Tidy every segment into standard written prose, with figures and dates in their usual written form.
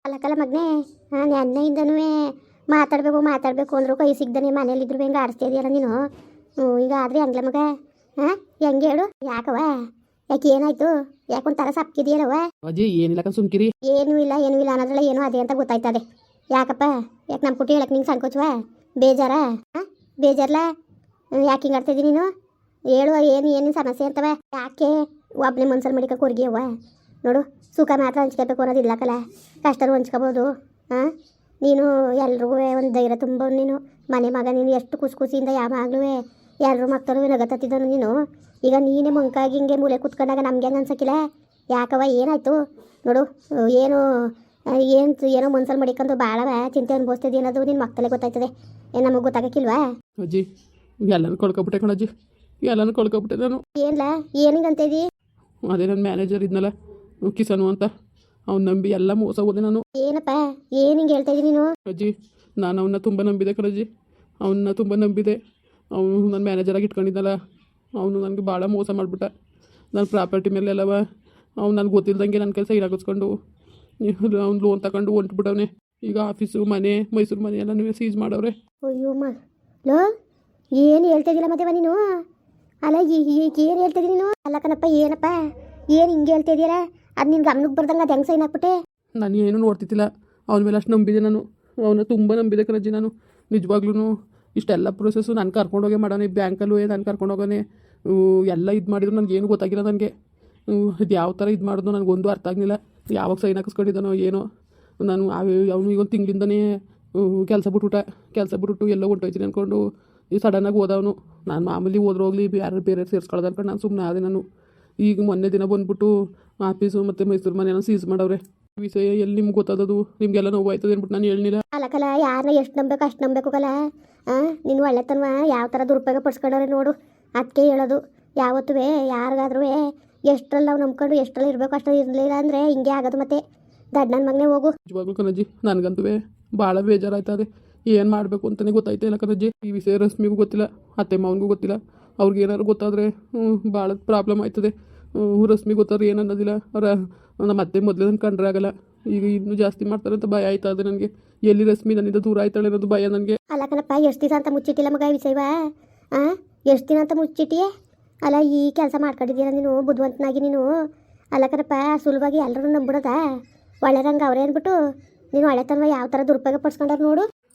ಅಲ್ಲಕ್ಕಲ್ಲ ಮಗನೇ, ನಾನು ಅನ್ನೆಯಿಂದನೂ ಮಾತಾಡಬೇಕು ಅಂದರು ಕೈ ಸಿಗ್ದಾನೆ ಮನೇಲಿದ್ರು ಹೆಂಗೆ ಆಡಿಸ್ತಾ ಇದೆಯಲ್ಲ ನೀನು. ಈಗ ಆದರೆ ಹಂಗ್ಲ ಮಗ. ಹೆಂಗೆ ಹೇಳು, ಯಾಕವ, ಯಾಕೆ ಏನಾಯ್ತು, ಯಾಕೊಂಥರ ಸಪ್ಕಿದೆಯಲ್ಲವ? ಅಜ್ಜಿ ಏನಿಲ್ಲ ಸುಮ್ಕಿರಿ. ಏನೂ ಇಲ್ಲ ಅನ್ನೋದ್ರಲ್ಲ ಏನೋ ಅದೇ ಅಂತ ಗೊತ್ತಾಯ್ತದೆ. ಯಾಕಪ್ಪ, ಯಾಕೆ ನಮ್ಮ ಕುಟ್ಟಿ ಹೇಳಕ್ಕೆ ನಿಂಗೆ ಸಂಕೋಚವ, ಬೇಜಾರ? ಬೇಜಾರಲ್ಲ, ಯಾಕೆ ಹಿಂಗೆ ಆಡ್ತಿದ್ದೀನಿ ನೀನು? ಹೇಳುವ, ಏನೇನು ಸಮಸ್ಯೆ ಅಂತವ? ಯಾಕೆ ಒಬ್ಬನೇ ಮನ್ಸಲ್ಲಿ ಮಡಿಕ ಕೊರ್ಗಿಯವ್ವ? ನೋಡು, ಸುಖ ಮಾತ್ರ ಹಂಚ್ಕೋಬೇಕು ಅನ್ನೋದಿಲ್ಲಕಲ್ಲ, ಕಷ್ಟನೂ ಹಂಚ್ಕೋಬೋದು. ನೀನು ಎಲ್ರಿಗೂ ಒಂದು ಧೈರ್ಯ ತುಂಬ ನೀನು ಮನೆ ಮಗ. ನೀನು ಎಷ್ಟು ಖುಷಿಯಿಂದ ಯಾವಾಗಲೂ ಎಲ್ಲರೂ ಮಕ್ಕಳು ನಗತ್ತಿದ್ದನು ನೀನು. ಈಗ ನೀನೇ ಮಂಕಾಗಿ ಹಿಂಗೆ ಮೂಲೆ ಕೂತ್ಕೊಂಡಾಗ ನಮ್ಗೆ ಹೆಂಗೆ ಅನ್ಸಕ್ಕಿಲ್ಲ? ಯಾಕವ, ಏನಾಯ್ತು ನೋಡು? ಏನೋ ಮನ್ಸಲ್ಲಿ ಮಡಿಕೊಂಡು ಭಾಳವ ಚಿಂತೆ ಅನ್ಭವಿಸ್ತಿದ್ದೆ ಅನ್ನೋದು ನಿನ್ನ ಮಕ್ಕಳೇ ಗೊತ್ತಾಯ್ತದೆ, ಏನು ನಮಗೆ ಗೊತ್ತಾಗಕ್ಕಿಲ್ವಾ? ಅಜ್ಜಿ ಎಲ್ಲನೂ ಕಳ್ಕೊಬಿಟ್ಟೆ ಕಣಜ್ಜಿ, ಎಲ್ಲನೂ ಕಳ್ಕೊಬಿಟ್ಟೆ ನಾನು. ಏನಿಲ್ಲ, ಏನಿಗಂತ ಇದ್ದೀ? ಅದೇ ನನ್ನ ಮ್ಯಾನೇಜರ್ ಇದ್ನಲ್ಲ ಕಿಸನು ಅಂತ, ಅವ್ನು ನಂಬಿ ಎಲ್ಲ ಮೋಸ ಹೋದೆ ನಾನು. ಏನಪ್ಪ, ಏನು ಹಿಂಗೆ ಹೇಳ್ತಾ ಇದ್ದೀನಿ ನೀನು? ಅಜ್ಜಿ ನಾನು ಅವನ್ನ ತುಂಬ ನಂಬಿದೆ ಕಣಜ್ಜಿ, ಅವನ್ನ ತುಂಬ ನಂಬಿದೆ. ಅವನು ನನ್ನ ಮ್ಯಾನೇಜರಾಗಿ ಇಟ್ಕೊಂಡಿದ್ದಲ್ಲ, ಅವನು ನನಗೆ ಭಾಳ ಮೋಸ ಮಾಡಿಬಿಟ್ಟ. ನನ್ನ ಪ್ರಾಪರ್ಟಿ ಮೇಲೆ ಎಲ್ಲವ ಅವ್ನು ನನಗೆ ಗೊತ್ತಿಲ್ದಂಗೆ ನನ್ನ ಕೆಲಸ ಇರಾಗಿಸ್ಕೊಂಡು ಅವ್ನು ಲೋನ್ ತಗೊಂಡು ಹೊಂಟ್ಬಿಟ್ಟವನೆ. ಈಗ ಆಫೀಸು ಮನೆ ಮೈಸೂರು ಮನೆ ಎಲ್ಲ ಸೀಜ್ ಮಾಡವ್ರೆ. ಅಯ್ಯೋಮ್ಮ, ಲೋ ಏನು ಹೇಳ್ತಾ ಇದ್ದಿಲ್ಲ ಮದುವೆ ನೀನು? ಅಲ್ಲ ಈಗ ಏನು ಹೇಳ್ತಾ ಇದ್ದೀನಿ ನೀನು? ಅಲ್ಲ ಕಣಪ್ಪ, ಏನಪ್ಪ, ಏನು ಹಿಂಗೆ ಹೇಳ್ತಾ ಇದೆಯಲ್ಲ? ಅದು ನಿನ್ಗೆ ಗಮನಕ್ಕೆ ಬರ್ದಂಗೆ ಅದು ಹೆಂಗೆ ಸೈನ್ ಹಾಕ್ಬಿಟ್ಟೆ? ನಾನು ಏನೂ ನೋಡ್ತಿದ್ದಿಲ್ಲ, ಅವನ ಮೇಲೆ ಅಷ್ಟು ನಂಬಿದೆ ನಾನು, ಅವನ್ನ ತುಂಬ ನಂಬಿದೆ ಕಣಜ್ಜಿ ನಾನು. ನಿಜವಾಗ್ಲೂ ಇಷ್ಟೆಲ್ಲ ಪ್ರೊಸೆಸ್ಸು ನಾನು ಕರ್ಕೊಂಡೋಗೇ ಮಾಡೋಣ, ಬ್ಯಾಂಕಲ್ಲೂ ನಾನು ಕರ್ಕೊಂಡೋಗೋನೆ ಎಲ್ಲ ಇದು ಮಾಡಿದ್ರು ನನಗೇನು ಗೊತ್ತಾಗಿಲ್ಲ. ನನಗೆ ಇದು ಯಾವ ಥರ ಇದು ಮಾಡಿದ್ರು ನನಗೊಂದು ಅರ್ಥ ಆಗಲಿಲ್ಲ. ಯಾವಾಗ ಸೈನ್ ಹಾಕಿಸ್ಕೊಂಡಿದ್ದಾನೋ ಏನೋ. ನಾನು ಅವನು ಈಗ ಒಂದು ತಿಂಗಳಿಂದನೇ ಕೆಲಸ ಬಿಟ್ಬಿಟ್ಟು ಎಲ್ಲೋ ಹೊಂಟೋಯ್ತೀನಿ ಅಂದ್ಕೊಂಡು ಈ ಸಡನ್ನಾಗಿ ಹೋದವನು. ನಾನು ಮಾಮೂಲಿ ಹೋದ್ರೋಗ್ಲಿ ಬೇರೆ ಸೇರಿಸ್ಕೊಳ್ಳೋದು ಅನ್ಕೊಂಡು ನಾನು ಸುಮ್ಮನೆ ಆದೆ ನಾನು. ಈಗ ಮೊನ್ನೆ ದಿನ ಬಂದ್ಬಿಟ್ಟು ಆಫೀಸು ಮತ್ತು ಮೈಸೂರು ಮನೆಯನ್ನು ಸೀಸ್ ಮಾಡವ್ರೆ. ವಿಷಯ ಎಲ್ಲಿ ನಿಮ್ಗೆ ಗೊತ್ತಾದದು, ನಿಮಗೆಲ್ಲ ನೋವು ಆಯ್ತದೆ ಅಂದ್ಬಿಟ್ಟು ನಾನು ಹೇಳಿಲ್ಲ. ಅಲ್ಲಕಲ್ಲ, ಯಾರನ್ನ ಎಷ್ಟು ನಂಬೇಕು ಅಷ್ಟು ನಂಬೇಕು ಕಲ. ನೀನು ಒಳ್ಳೆತನವ ಯಾವ ಥರ ದುರುಪಯೋಗ ಪಡಿಸ್ಕೊಂಡವ್ರೆ ನೋಡು, ಅದಕ್ಕೆ ಹೇಳೋದು. ಯಾವತ್ತೂ ಯಾರಿಗಾದ್ರೂ ಎಷ್ಟರಲ್ಲಿ ನಾವು ನಂಬ್ಕೊಂಡು ಎಷ್ಟರಲ್ಲಿ ಇರಬೇಕು ಅಷ್ಟರಲ್ಲಿ ಇರಲಿಲ್ಲ ಅಂದರೆ ಹಿಂಗೆ ಆಗೋದು. ಮತ್ತೆ ದಡ್ ನನ್ನ ಮಗನೇ ಹೋಗು. ನಿಜವಾಗ್ಲೂ ಕಣಜ್ಜಿ ನನಗಂತೂ ಭಾಳ ಬೇಜಾರಾಯ್ತದೆ, ಏನು ಮಾಡಬೇಕು ಅಂತಲೇ ಗೊತ್ತಾಯ್ತಾ ಇಲ್ಲ ಕಣಜ್ಜಿ. ಈ ವಿಷಯ ರಶ್ಮಿಗೂ ಗೊತ್ತಿಲ್ಲ, ಅತ್ತೆ ಮಾವನಿಗೂ ಗೊತ್ತಿಲ್ಲ. ಅವ್ರಿಗೆ ಏನಾದ್ರು ಗೊತ್ತಾದರೆ ಭಾಳ ಪ್ರಾಬ್ಲಮ್ ಆಯ್ತದೆ. ರಶ್ಮಿಗೆ ಗೊತ್ತಾದ್ರೆ ಏನು ಅನ್ನೋದಿಲ್ಲ, ನಮ್ಮ ಅತ್ತೆ ಮೊದಲೇ ನನ್ನ ಕಂಡ್ರೆ ಆಗಲ್ಲ. ಈಗ ಇನ್ನೂ ಜಾಸ್ತಿ ಮಾಡ್ತಾರೆ ಅಂತ ಭಯ ಆಯ್ತದೆ ನನಗೆ. ಎಲ್ಲಿ ರಶ್ಮಿ ನನ್ನಿಂದ ದೂರ ಆಯ್ತಾಳೆ ಅನ್ನೋದು ಭಯ ನನಗೆ. ಅಲ್ಲ ಕಣಪ್ಪ, ಎಷ್ಟು ದಿನ ಅಂತ ಮುಚ್ಚಿಟ್ಟಿಲ್ಲ ಮಗ ವಿಷಯವ? ಎಷ್ಟು ದಿನ ಅಂತ ಮುಚ್ಚಿಟ್ಟಿಯೇ? ಅಲ್ಲ, ಈ ಕೆಲಸ ಮಾಡ್ಕೊಂಡಿದ್ದೀರ ನೀನು ಬುದ್ಧಿವಂತನಾಗಿ ನೀನು. ಅಲ್ಲ ಕಣಪ್ಪ, ಸುಲಭವಾಗಿ ಎಲ್ಲರೂ ನಂಬಿಡೋದ ಒಳ್ಳೆರಂಗೆ ಅವರೇ ಅಂದ್ಬಿಟ್ಟು ನೀನು ಒಳ್ಳೆತನವ ಯಾವ ಥರ ದುರುಪಯೋಗ ಪಡಿಸ್ಕೊಂಡಾರ ನೋಡು.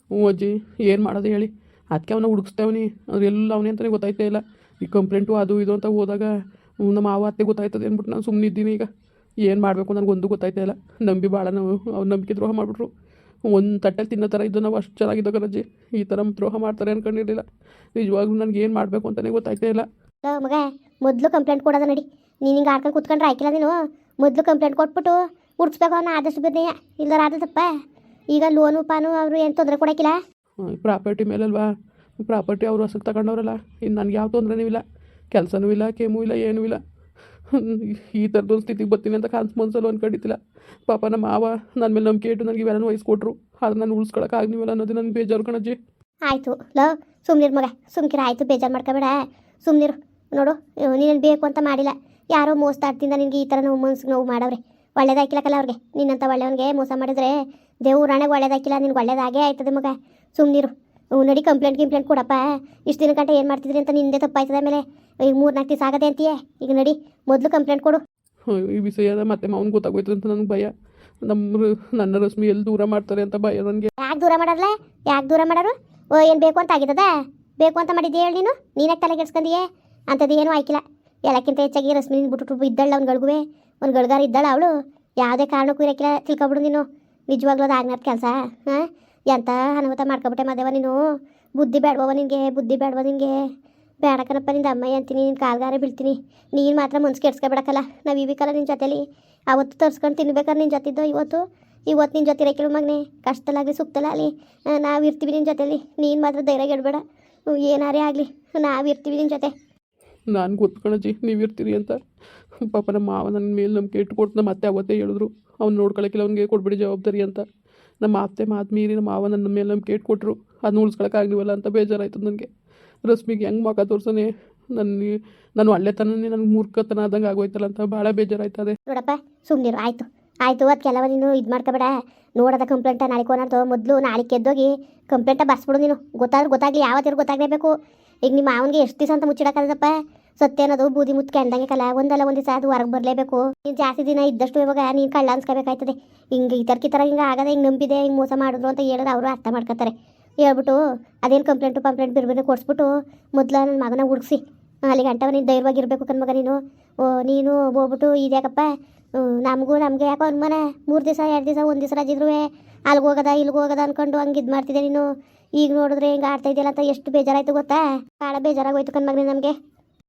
ಅಜ್ಜಿ ಏನು ಮಾಡೋದು ಹೇಳಿ, ಅದಕ್ಕೆ ಅವನ್ನ ಹುಡುಕ್ಸ್ತೇವನಿ, ಅದೆಲ್ಲ ಅವನೇ ಅಂತಲೇ ಗೊತ್ತಾಯ್ತಾ ಇಲ್ಲ. ಈ ಕಂಪ್ಲೇಂಟು ಅದು ಇದು ಅಂತ ಹೋದಾಗ ನಮ್ಮ ಮಾವ ಅತ್ತೆ ಗೊತ್ತಾಯ್ತದೆ ಅಂದ್ಬಿಟ್ಟು ನಾನು ಸುಮ್ಮನೆ ಇದ್ದೀನಿ. ಈಗ ಏನು ಮಾಡಬೇಕು ನನಗೊಂದು ಗೊತ್ತಾಯ್ತಾ ಇಲ್ಲ. ನಂಬಿ ಭಾಳ ನಾವು ಅವ್ರು ನಂಬಿಕೆ ದ್ರೋಹ ಮಾಡಿಬಿಟ್ರು. ಒಂದು ತಟ್ಟೆಲ್ಲಿ ತಿನ್ನೋ ಥರ ಇದ್ದು ನಾವು ಅಷ್ಟು ಚೆನ್ನಾಗಿದ್ದೋ ಕಣಜ್ಜಿ, ಈ ಥರ ದ್ರೋಹ ಮಾಡ್ತಾರೆ ಅಂದ್ಕೊಂಡಿರಲಿಲ್ಲ. ನಿಜವಾಗ್ಲೂ ನನಗೆ ಏನು ಮಾಡಬೇಕು ಅಂತಲೇ ಗೊತ್ತಾಯ್ತಾ ಇಲ್ಲ. ಮಗ, ಮೊದಲು ಕಂಪ್ಲೇಂಟ್ ಕೊಡೋದ ನಡಿ. ನೀನು ಹಿಂಗೆ ಆಡ್ಕೊಂಡು ಕೂತ್ಕೊಂಡ್ರೆ ಆಯ್ಕಿಲ್ಲ. ನೀನು ಮೊದಲು ಕಂಪ್ಲೇಂಟ್ ಕೊಟ್ಬಿಟ್ಟು ಉಡ್ಸ್ಬೇಕು ಅವನ್ನ ಆದಷ್ಟು ಬೇಗನೆ, ಇಲ್ದಾರ ಆದದಪ್ಪ. ಈಗ ಲೋನು ಪಾನು ಅವರು ಏನು ತೊಂದರೆ ಕೊಡೋಕ್ಕಿಲ್ಲ. ಪ್ರಾಪರ್ಟಿ ಮೇಲಲ್ವಾ, ಪ್ರಾಪರ್ಟಿ ಅವರು ಹೊಸಕ್ಕೆ ತಗೊಂಡವ್ರಲ್ಲ, ಇನ್ನು ನನಗೆ ಯಾವ ತೊಂದರೆನೂ ಇಲ್ಲ, ಕೆಲಸನೂ ಇಲ್ಲ, ಕೆಮ್ಮು ಇಲ್ಲ, ಏನೂ ಇಲ್ಲ. ಈ ಥರದೊಂದು ಸ್ಥಿತಿಗೆ ಬರ್ತೀನಿ ಅಂತ ಮನ್ಸಲ್ಲೂ ಅಂದ್ಕೊಂಡಿದ್ದಿಲ್ಲ. ಪಾಪ ನಮ್ಮ ಮಾವ ನನ್ನ ಮೇಲೆ ನಂಬಿಕೆ ಇಟ್ಟು ನನಗೆ ಇವೆಲ್ಲ ವಹಿಸ್ಕೊಟ್ರು, ಆದ್ರೆ ನಾನು ಉಳಿಸ್ಕೊಳಕ್ಕಾಗ್ನಿವಲ್ಲ ಅನ್ನೋದು ನನಗೆ ಬೇಜಾರು ಕಣಜ್ಜಿ. ಆಯಿತು ಲೋ, ಸುಮ್ಮನಿರು ಮಗ, ಸುಮ್ಕಿರ. ಆಯಿತು, ಬೇಜಾರು ಮಾಡ್ಕೋಬೇಡ, ಸುಮ್ಮನಿರು. ನೋಡು, ನೀನು ಬೇಕು ಅಂತ ಮಾಡಿಲ್ಲ, ಯಾರೋ ಮೋಸದಾಡ್ತಿಂದ ನಿನಗೆ ಈ ಥರ ನೋವು ಮನ್ಸಿಗೆ ನೋವು ಮಾಡವ್ರೆ. ಒಳ್ಳೇದಾಕಿಲ್ಲಕ್ಕಲ್ಲ ಅವ್ರಿಗೆ. ನಿನ್ನಂತ ಒಳ್ಳೆಯವನಿಗೆ ಮೋಸ ಮಾಡಿದ್ರೆ ದೇವ್ರಾಣೆಗೆ ಒಳ್ಳೇದಾಕಿಲ್ಲ, ನಿನ್ಗೆ ಒಳ್ಳೇದಾಗೇ ಆಯ್ತದೆ ಮಗ. ಸುಮ್ಮನಿರು. ನಡಿ, ಕಂಪ್ಲೇಂಟ್ ಕೊಡಪ್ಪ. ಇಷ್ಟು ದಿನ ಗಂಟೆ ಏನು ಮಾಡ್ತಿದ್ರಿ ಅಂತ ನಿಂದೆ ತಪ್ಪಾಯ್ತದೆ. ಆಮೇಲೆ ಈಗ 3-4 ದಿವಸ ಆಗದೆ ಅಂತೀಯೇ. ಈಗ ನಡಿ, ಮೊದಲು ಕಂಪ್ಲೇಂಟ್ ಕೊಡು. ಈ ವಿಷಯದ ಮತ್ತೆ ಮಾವನ್ ಗೊತ್ತಾಗೋಯ್ತು ಅಂತ ನನಗೆ ಭಯ. ನನ್ನ ರಶ್ಮಿ ಎಲ್ಲಿ ದೂರ ಮಾಡ್ತಾರೆ ಅಂತ ಭಯ ನನಗೆ. ಯಾಕೆ ದೂರ ಮಾಡಲ್ಲ? ಯಾಕೆ ದೂರ ಮಾಡೋರು? ಏನು ಬೇಕು ಅಂತ ಆಗಿದ್ದದ? ಬೇಕು ಅಂತ ಮಾಡಿದ್ದೆ ಹೇಳಿ ನೀನು. ನೀನಾಗ ತಲೆ ಕೆಡ್ಸ್ಕೊಂಡಿಯೇ? ಅಂಥದ್ದು ಏನೂ ಆಯ್ಕಿಲ್ಲ. ಎಲ್ಲಕ್ಕಿಂತ ಹೆಚ್ಚಾಗಿ ರಶ್ಮಿ ಬಿಟ್ಟು ಇದ್ದಳ, ಅವ್ನು ಗಳಿಗುವೆ ಒಂದು ಗಳಿಗಾರ ಇದ್ದಾಳ ಅವಳು. ಯಾವುದೇ ಕಾರಣಕ್ಕೂ ಇರೋಕ್ಕಿಲ್ಲ, ತಿಳ್ಕೊಬಿಡು ನೀನು. ನಿಜವಾಗ್ಲೂ ಅದು ಆಗ್ನದ ಕೆಲಸ. ಎಂಥ ಅನಾಹುತ ಮಾಡ್ಕೊಬಿಟ್ಟೆ ಮದೇವ ನೀನು. ಬುದ್ಧಿ ಬೇಡವ ನಿನಗೆ, ಬುದ್ಧಿ ಬೇಡವ ನಿನಗೆ. ಬೇಡಕನಪ್ಪ, ನಿಂದ ಅಮ್ಮಯ್ಯ ಅಂತೀನಿ, ನಿನ್ನ ಕಾಲ್ಗಾರ ಬೀಳ್ತೀನಿ. ನೀನು ಮಾತ್ರ ಮನ್ಸು ಕೆಡ್ಸ್ಕೊಬೇಡಕ್ಕಲ್ಲ. ನಾವು ಇವಿಕಲ್ಲ ನಿನ್ನ ಜೊತೆಲಿ. ಅವತ್ತು ತರ್ಸ್ಕೊಂಡು ತಿನ್ಬೇಕಾದ್ರೆ ನಿನ್ನ ಜೊತಿದ್ದೋ, ಇವತ್ತು ನಿನ್ನ ಜೊತೆ ಇರೋಕ್ಕಿಲ್ಲ ಮಗನೇ. ಕಷ್ಟದಲ್ಲಾಗಲಿ ಸುಖದಲ್ಲಾಗಲಿ ನಾವು ಇರ್ತೀವಿ ನಿನ್ನ ಜೊತೆಲಿ. ನೀನು ಮಾತ್ರ ಧೈರ್ಯ ಗೆಡಬೇಡ, ಏನಾರೇ ಆಗಲಿ ನಾವು ಇರ್ತೀವಿ ನಿನ್ನ ಜೊತೆ. ನಾನು ಗೊತ್ಕಣಜ್ಜಿ ನೀವು ಇರ್ತೀರಿ ಅಂತ. ಪಾಪ ನಮ್ಮ ಮಾವ ನನ್ನ ಮೇಲೆ ನಂಬಿಕೆ ಇಟ್ಕೊಟ್ಟು ನಮ್ಮ ಅತ್ತೆ ಅವತ್ತೇ ಹೇಳಿದ್ರು, ಅವ್ನು ನೋಡ್ಕೊಳಕ್ಕಿಲ್ಲ, ಅವ್ನಿಗೆ ಕೊಡ್ಬಿಡಿ ಜವಾಬ್ದಾರಿ ಅಂತ. ನಮ್ಮ ಅತ್ತೆ ಮಾತು ಮೀರಿ ನಮ್ಮ ಮಾವ ನನ್ನ ಮೇಲೆ ನಂಬಿಕೆ ಇಟ್ಕೊಟ್ರು, ಅದನ್ನ ಉಳಿಸ್ಕೊಳಕ್ಕಾಗ್ಲಿವಲ್ಲ ಅಂತ ಬೇಜಾರಾಯ್ತು ನನಗೆ. ರಶ್ಮಿಗೆ ಹೆಂಗೆ ಮಗ ತೋರ್ಸನೆ, ನಾನು ಒಳ್ಳೆತನನೇ ನನಗೆ ಮೂರ್ಖತನ ಆದಂಗೆ ಆಗೋಯ್ತಲ್ಲ ಅಂತ ಭಾಳ ಬೇಜಾರಾಯ್ತದೆ. ನೋಡಪ್ಪ, ಸುಮ್ಮನಿರು. ಆಯಿತು, ಆಯಿತು ಅದಕ್ಕೆಲ್ಲವ ನೀನು ಇದು ಮಾಡ್ಕೊಬೇಡ. ನೋಡೋದ ಕಂಪ್ಲೇಂಟ ನಾಳೆ ಕೋನಾರ್ದು ಮೊದಲು ನಾಳೆ ಎದ್ದೋಗಿ ಕಂಪ್ಲೇಂಟ ಬರ್ಸ್ಬಿಡು ನೀನು. ಗೊತ್ತಾಗಲಿ ಯಾವತ್ತಿರು ಗೊತ್ತಾಗಲೇಬೇಕು. ಈಗ ನಿಮ್ಮ ಮಾವನಿಗೆ ಎಷ್ಟು ದಿವಸ ಅಂತ ಮುಚ್ಚಿಡಕ್ಕದಪ್ಪ. ಸತ್ಯ ಅನ್ನೋದು ಬೂದಿ ಮುತ್ಕೆ ಅಂದಂಗೆ ಕಲ ಒಂದಲ್ಲ ಒಂದು ದಿವಸ ಅದು ಹೊರಗೆ ಬರಲೇಬೇಕು. ನೀನು ಜಾಸ್ತಿ ದಿನ ಇದ್ದಷ್ಟು ಇವಾಗ ನೀನು ಕಳ್ಳ ಅನ್ಸ್ಕೋಬೇಕಾಯ್ತದೆ. ಹಿಂಗೆ ಈ ಥರ ಹಿಂಗೆ ಆಗದೆ ಹಿಂಗೆ ನಂಬಿದೆ ಹಿಂಗೆ ಮೋಸ ಮಾಡಿದ್ರು ಅಂತ ಹೇಳಿದ್ರೆ ಅವರು ಅರ್ಥ ಮಾಡ್ಕೊತಾರೆ. ಹೇಳ್ಬಿಟ್ಟು ಅದೇನು ಕಂಪ್ಲೇಂಟ್ ಬಿರ್ಬೇನೆ ಕೊಡಿಸ್ಬಿಟ್ಟು ಮೊದಲು ನನ್ನ ಮಗನ ಹುಡುಕ್ಸಿ ಅಲ್ಲಿಗೆ ಗಂಟವ ನೀನು ಧೈರ್ಯವಾಗಿರ್ಬೇಕು ಕಣ್ಮಗ ನೀನು. ನೀನು ಹೋಗ್ಬಿಟ್ಟು ಇದ್ಯಾಕಪ್ಪ ನಮಗೆ ಯಾಕೋ ಅನುಮಾನ 3 ದಿವಸ 2 ದಿವಸ 1 ದಿವಸ ರಜಿದ್ರು ಅಲ್ಲಿಗೆ ಹೋಗೋದ ಅನ್ಕೊಂಡು ಹಂಗೆ ಇದು ಮಾಡ್ತಿದ್ದೆ ನೀನು. ಈಗ ನೋಡಿದ್ರೆ ಹಿಂಗೆ ಆಡ್ತಾ ಇದೆಯಲ್ಲ ಅಂತ ಎಷ್ಟು ಬೇಜಾರಾಯ್ತು ಗೊತ್ತಾ. ಭಾಳ ಬೇಜಾರಾಗೋಯ್ತು ಕಣ್ಮಗನೇ ನಮಗೆ.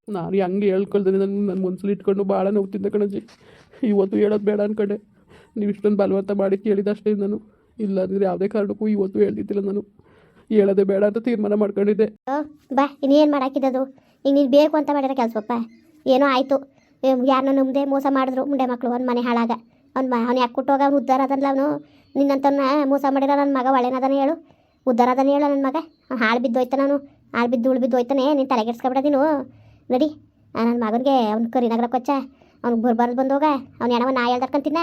ನಾನು ಹೆಂಗೆ ಹೇಳ್ಕೊಳ್ತೀನಿ ನನ್ನ ಮನ್ಸಲ್ಲಿ ಇಟ್ಕೊಂಡು ಭಾಳ ನೋವ್ತಿದ್ದೆ ಕಣಜ್ಜಿ. ಇವತ್ತು ಹೇಳೋದು ಬೇಡ ಅನ್ಕೊಂಡೆ. ನೀವು ಇಷ್ಟೊಂದು ಬಲವಂತ ಮಾಡಿ ಕೇಳಿದಷ್ಟೇ ನಾನು. ಇಲ್ಲಾಂದರೆ ಯಾವುದೇ ಕಾರಣಕ್ಕೂ ಇವತ್ತು ಹೇಳ್ತಿದ್ದಿಲ್ಲ ನಾನು. ಹೇಳೋದೇ ಬೇಡ ಅಂತ ತೀರ್ಮಾನ ಮಾಡ್ಕೊಂಡಿದ್ದೆ. ಬಾ ಇನ್ನೇನು ಮಾಡಾಕಿದ್ದದು. ಈಗ ನೀನು ಬೇಕು ಅಂತ ಮಾಡಿರೋ ಕೆಲಸಪ್ಪ. ಏನೋ ಆಯಿತು, ಯಾರನ್ನ ನಂಬದೆ ಮೋಸ ಮಾಡಿದ್ರು ಮುಂಡೆ ಮಕ್ಕಳು. ಅವ್ನ ಮನೆ ಹಾಳಾಗ ಅವ್ನು ಯಾಕೆ ಕೊಟ್ಟೋಗ ಅವ್ನು ಉದ್ಧಾರ ಅದಲ್ಲ. ಅವನು ನಿನ್ನಂತನ್ನ ಮೋಸ ಮಾಡಿರೋ ನನ್ನ ಮಗ ಒಳ್ಳೆನದಾನೆ ಹೇಳು, ಉದ್ಧಾರ ಅದನ್ನ ಹೇಳು. ನನ್ನ ಮಗ ಹಾಳು ಬಿದ್ದೋಯ್ತಾನೆ, ನಾನು ಹಾಳು ಬಿದ್ದು ಉಳ್ಬಿದ್ದೋಯ್ತಾನೆ. ನೀನು ತಲೆಗೆಡ್ಸ್ಕೊಬೇಡ ನೀನು. ನಡಿ ನನ್ನ ಮಗನಿಗೆ ಅವ್ನು ಕರಿನಗರ ಕೊಚ್ಚ ಅವ್ನಿಗೆ ಬರ್ಬಾರ್ದು ಬಂದೋಗ. ಅವ್ನು ಏನವ ನಾ ಹೇಳ್ದರ್ಕಂತಿನ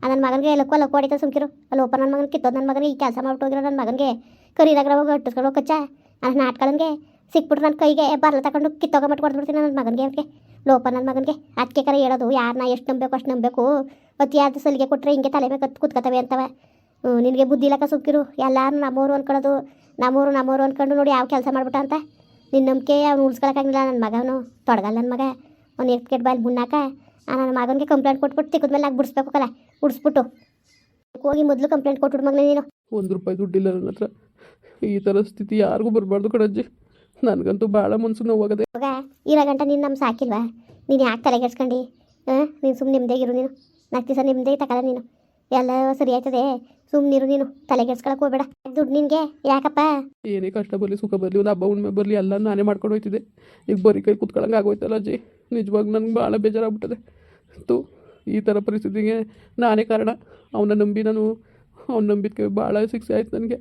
ನನ್ನ ಮಗನಿಗೆ ಲಕ್ಕು ಹೊಡಿತಾ ಸುಮ್ಕಿರು. ಅಲ್ಲಿ ಒಪ್ಪ ನನ್ನ ಮಗನ ಕಿತ್ತೋದು. ನನ್ನ ಮಗನಿಗೆ ಈ ಕೆಲಸ ಮಾಡ್ಬಿಟ್ಟೋಗಿರೋ ನನ್ನ ಮಗನಿಗೆ ಕರಿನಗರ ಹೋಗಿ ಅಟ್ಟಿಸ್ಕೊಂಡು ಹೋಗಚ್ಚ. ನನ್ನ ನಾಟ್ಗಳನ್ಗೆ ಸಿಕ್ಬಿಟ್ರು ನನ್ನ ಕೈಗೆ ಬರ್ಲ ತಗೊಂಡು ಕಿತ್ತೋಗ ಮಟ್ಟು ಕೊಡ್ಬಿಡ್ತೀನಿ ನನ್ನ ಮಗನಿಗೆ. ಅವ್ನಿಗೆ ಲೋಪ ನನ್ನ ಮಗನಿಗೆ ಅದಕ್ಕೆ ಕರೆ ಹೇಳೋದು. ಯಾರನ್ನ ಎಷ್ಟು ನಂಬಬೇಕು ಅಷ್ಟು ನಂಬಬೇಕು. ಯಾರ್ದು ಸಲಿಗೆ ಕೊಟ್ಟರೆ ಹಿಂಗೆ ತಲೆ ಮೇಲೆ ಕುತ್ಕೋತವೆ ಅಂತವ. ನಿನಗೆ ಬುದ್ಧಿ ಇಲ್ಲಕ್ಕ ಸುಮ್ಕಿರು. ಎಲ್ಲರೂ ನಮ್ಮವರು ಅನ್ಕೊಳ್ಳೋದು. ನಮ್ಮವರು ಅನ್ಕೊಂಡು ನೋಡಿ ಯಾವ ಕೆಲಸ ಮಾಡ್ಬಿಟ್ಟ ಅಂತ. ನಿನ್ನ ನಂಬಿಕೆ ಅವ್ನು ಉಳಿಸ್ಕೊಳಕ್ಕಾಗಿಲ್ಲ. ನನ್ನ ಮಗ ಅವನು ತೊಡಗಲ್ಲ. ನನ್ನ ಮಗ ಅವ್ನು ಕೆಟ್ಟ ಬಾಯಲ್ಲಿ ಮುನ್ನಾಕ ನನ್ನ ಮಗನಿಗೆ ಕಂಪ್ಲೇಂಟ್ ಕೊಟ್ಬಿಟ್ಟು ತಿಕ್ಕದ್ಮೇಲೆ ನಾಗ ಬಿಡಿಸ್ಬೇಕಲ್ಲ. ಉಡಿಸ್ಬಿಟ್ಟು ಹೋಗಿ ಮೊದಲು ಕಂಪ್ಲೇಂಟ್ ಕೊಟ್ಬಿಟ್ಟು ಮಗನೇ ನೀನು. ₹1 ದುಡ್ಡಿಲ್ಲ ನನ್ನ ಹತ್ರ. ಈ ಥರ ಸ್ಥಿತಿ ಯಾರಿಗೂ ಬರಬಾರ್ದು ಕಣಜ್ಜಿ. ನನಗಂತೂ ಭಾಳ ಮನಸ್ಸು ನೋವಾಗದೆ. ಇವಾಗ ಇರೋ ಗಂಟ ನೀನು ನಮ್ಮ ಸಾಕಿಲ್ವಾ? ನೀನು ಯಾಕೆ ತಲೆಗೆಡ್ಸ್ಕೊಂಡು ನೀನು ಸುಮ್ಮನೆ ನಿಮ್ಮದೇಗಿರು. ನೀನು 4 ದಿವಸ ನಿಮ್ಮದೇ ತಗೊಳ. ನೀನು ಎಲ್ಲ ಸರಿ ಆಯ್ತದೆ. ಸುಮ್ಮನಿರು ನೀನು. ತಲೆಗೆಡ್ಸ್ಕೊಳಕ್ಕೆ ಹೋಗ್ಬೇಡ. ದುಡ್ಡು ನಿನಗೆ ಯಾಕಪ್ಪ? ಏನೇ ಕಷ್ಟ ಬರಲಿ ಸುಖ ಬರಲಿ ಒಂದು ಹಬ್ಬ ಹುಣ್ಣಿಮೆ ಬರಲಿ ಎಲ್ಲ ನಾನೇ ಮಾಡ್ಕೊಂಡು ಹೋಯ್ತಿದ್ದೆ. ಈಗ ಬರೀ ಕೈ ಕುತ್ಕೊಳ್ಳಂಗೆ ಆಗೋಯ್ತಲ್ಲ ಅಜ್ಜಿ. ನಿಜವಾಗಿ ನನಗೆ ಭಾಳ ಬೇಜಾರಾಗ್ಬಿಟ್ಟದೆ. ಈ ಥರ ಪರಿಸ್ಥಿತಿಗೆ ನಾನೇ ಕಾರಣ. ಅವನ ನಂಬಿ ನಾನು ಅವ್ನು ನಂಬಿದ್ದಕ್ಕೆ ಭಾಳ ಶಿಕ್ಷೆ ಆಯ್ತು ನನಗೆ.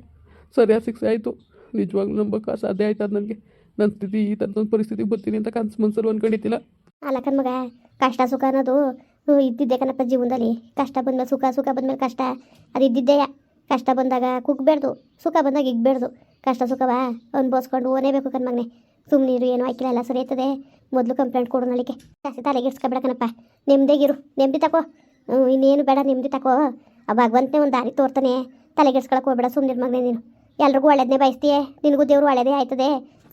ಸರಿಯಾದ ಶಿಕ್ಷೆ ಆಯಿತು. ನಿಜವಾಗ್ಲೂ ನಂಬಕ್ಕೆ ಸಾಧ್ಯ ಆಯ್ತು ಅದು ನನಗೆ. ನನ್ನ ಸ್ಥಿತಿ ಈ ಥರದೊಂದು ಪರಿಸ್ಥಿತಿಗೆ ಬರ್ತೀನಿ ಅಂತ ಕನಸು ಮನಸ್ಸಲ್ಲಿ ಅಂದ್ಕೊಂಡಿದ್ದಿಲ್ಲ. ಅಲ್ಲ ಕಣ್ಮಗ, ಕಷ್ಟ ಸುಖ ಅನ್ನೋದು ಇದ್ದಿದ್ದೆ ಕಣಪ್ಪ ಜೀವನದಲ್ಲಿ. ಕಷ್ಟ ಬಂದಮೇಲೆ ಸುಖ ಬಂದಮೇಲೆ ಕಷ್ಟ ಅದು ಇದ್ದಿದ್ದೆಯ. ಕಷ್ಟ ಬಂದಾಗ ಕುಗ್ಬೇಡ್ದು, ಸುಖ ಬಂದಾಗ ಇಗ್ಬೇಡ್ದು. ಕಷ್ಟ ಸುಖವ ಅನ್ಭವಿಸ್ಕೊಂಡು ಓನೇಬೇಕು ಕಣ್ಮಗನೆ. ಸುಮ್ಮನಿರು, ಏನೂ ಆಯ್ಕಿಲ್ಲ, ಎಲ್ಲ ಸರಿ ಆಯ್ತದೆ. ಮೊದಲು ಕಂಪ್ಲೇಂಟ್ ಕೊಡು ನಾಳೆಗೆ. ಜಾಸ್ತಿ ತಲೆಗೆಡ್ಸ್ಕೊಬೇಡ ಕಣಪ್ಪ. ನೆಮ್ಮದಿಗಿರು, ನೆಮ್ಮದಿ ತಗೋ. ಇನ್ನೇನು ಬೇಡ, ನೆಮ್ಮದಿ ತಗೋ. ಆ ಭಗವಂತನೇ ಒಂದು ದಾರಿ ತೋರ್ತಾನೆ. ತಲೆಗೆಡ್ಸ್ಕೊಳಕ್ಕೆ ಹೋಗ್ಬೇಡ. ಸುಮ್ಮನಿರು ಮಗನೇ ನೀನು. ಎಲ್ರಿಗೂ ಒಳ್ಳೇದನ್ನೇ ಬಯಸ್ತೀಯೇ. ನಿನಗೂ ದೇವ್ರು ಒಳ್ಳೇದೇ ಆಯ್ತದೆ.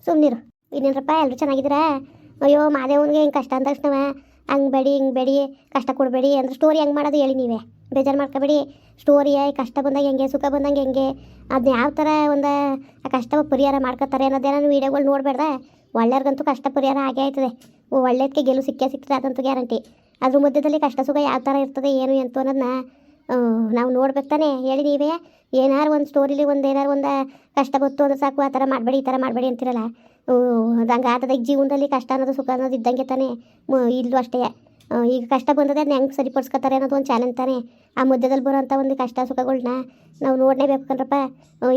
ಸುಮ್ಮನಿರು. ಇನ್ನೇನಪ್ಪ ಎಲ್ಲರೂ ಚೆನ್ನಾಗಿದ್ದೀರಾ? ಅಯ್ಯೋ ಮಾದೇವನಿಗೆ ಹಿಂಗೆ ಕಷ್ಟ ಅಂದ ತಕ್ಷಣವ ಹಂಗೆ ಬೇಡಿ ಹಿಂಗೆ ಬೇಡಿ ಕಷ್ಟ ಕೊಡಬೇಡಿ ಅಂದ್ರೆ ಸ್ಟೋರಿ ಹೆಂಗೆ ಮಾಡೋದು ಹೇಳಿ ನೀವೇ. ಬೇಜಾರು ಮಾಡ್ಕೊಬೇಡಿ. ಸ್ಟೋರಿಯ ಕಷ್ಟ ಬಂದಾಗ ಹೆಂಗೆ, ಸುಖ ಬಂದಂಗೆ ಹೆಂಗೆ, ಅದನ್ನ ಯಾವ ಥರ ಒಂದು ಆ ಕಷ್ಟ ಪರಿಹಾರ ಮಾಡ್ಕೊತಾರೆ ಅನ್ನೋದೇನೋ ವೀಡಿಯೋಗಳು ನೋಡಬೇಡ್ದೆ. ಒಳ್ಳೆಯವ್ರಿಗಂತೂ ಕಷ್ಟ ಪರಿಹಾರ ಆಗೇ ಆಯ್ತದೆ. ಒಳ್ಳೆಯದಕ್ಕೆ ಗೆಲುವು ಸಿಗ್ತದೆ, ಅದಂತೂ ಗ್ಯಾರಂಟಿ. ಅದ್ರ ಮಧ್ಯದಲ್ಲಿ ಕಷ್ಟ ಸುಖ ಯಾವ ಥರ ಇರ್ತದೆ ಏನು ಎಂತು ಅನ್ನೋದನ್ನ ನಾವು ನೋಡ್ಬೇಕು ತಾನೇ. ಹೇಳಿ ನೀವೇ. ಏನಾರು ಒಂದು ಸ್ಟೋರಿಲಿ ಏನಾರು ಒಂದು ಕಷ್ಟ ಗೊತ್ತು ಅಂದ್ರೆ ಸಾಕು, ಆ ಥರ ಮಾಡಬೇಡಿ ಈ ಥರ ಮಾಡಬೇಡಿ ಅಂತಿರಲ್ಲ. ಹಂಗೆ ಆತದ. ಈಗ ಜೀವನದಲ್ಲಿ ಕಷ್ಟ ಅನ್ನೋದು ಸುಖ ಅನ್ನೋದು ಇದ್ದಂಗೆ ತಾನೇ. ಇಲ್ಲೂ ಅಷ್ಟೇ. ಈಗ ಕಷ್ಟ ಬಂದದೆ ಅದನ್ನ ಹೆಂಗೆ ಸರಿಪಡಿಸ್ಕೊತಾರೆ ಅನ್ನೋದು ಒಂದು ಚಾಲೆಂಜ್ ತಾನೇ. ಆ ಮಧ್ಯದಲ್ಲಿ ಬರೋಂಥ ಒಂದು ಕಷ್ಟ ಸುಖಗಳನ್ನ ನಾವು ನೋಡಲೇಬೇಕು ಕಣ್ರಪ್ಪ.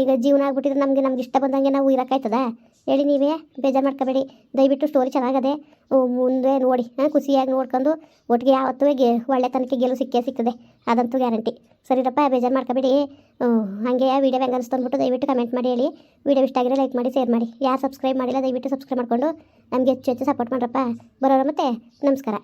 ಈಗ ಜೀವನ ಆಗ್ಬಿಟ್ಟಿದ್ರೆ ನಮ್ಗೆ ಇಷ್ಟ ಬಂದಂಗೆ ನಾವು ಇರೋಕ್ಕಾಯ್ತದ ಹೇಳಿ ನೀವೇ. ಬೇಜಾರು ಮಾಡ್ಕೋಬೇಡಿ. ದಯವಿಟ್ಟು ಸ್ಟೋರಿ ಚೆನ್ನಾಗದೆ, ಮುಂದೆ ನೋಡಿ ಖುಷಿಯಾಗಿ ನೋಡ್ಕೊಂಡು ಒಟ್ಟಿಗೆ ಯಾವತ್ತೂ ಒಳ್ಳೆತನಕ್ಕೆ ಗೆಲುವು ಸಿಗ್ತದೆ, ಅದಂತೂ ಗ್ಯಾರಂಟಿ. ಸರಿರಪ್ಪ, ಬೇಜಾರು ಮಾಡ್ಕೋಬೇಡಿ. ಹಾಗೆ ವೀಡಿಯೋ ಹೆಂಗೆ ಅನಿಸ್ತು ಅಂದ್ಬಿಟ್ಟು ದಯವಿಟ್ಟು ಕಮೆಂಟ್ ಮಾಡಿ ಹೇಳಿ. ವೀಡಿಯೋ ಇಷ್ಟ ಆಗಿರೋ ಲೈಕ್ ಮಾಡಿ, ಶೇರ್ ಮಾಡಿ. ಯಾರು ಸಬ್ಸ್ಕ್ರೈಬ್ ಮಾಡಿಲ್ಲ ದಯವಿಟ್ಟು ಸಬ್ಸ್ಕ್ರೈಬ್ ಮಾಡಿಕೊಂಡು ನಮಗೆ ಹೆಚ್ಚು ಸಪೋರ್ಟ್ ಮಾಡ್ರಪ್ಪ. ಬರೋರ ಮತ್ತೆ ನಮಸ್ಕಾರ.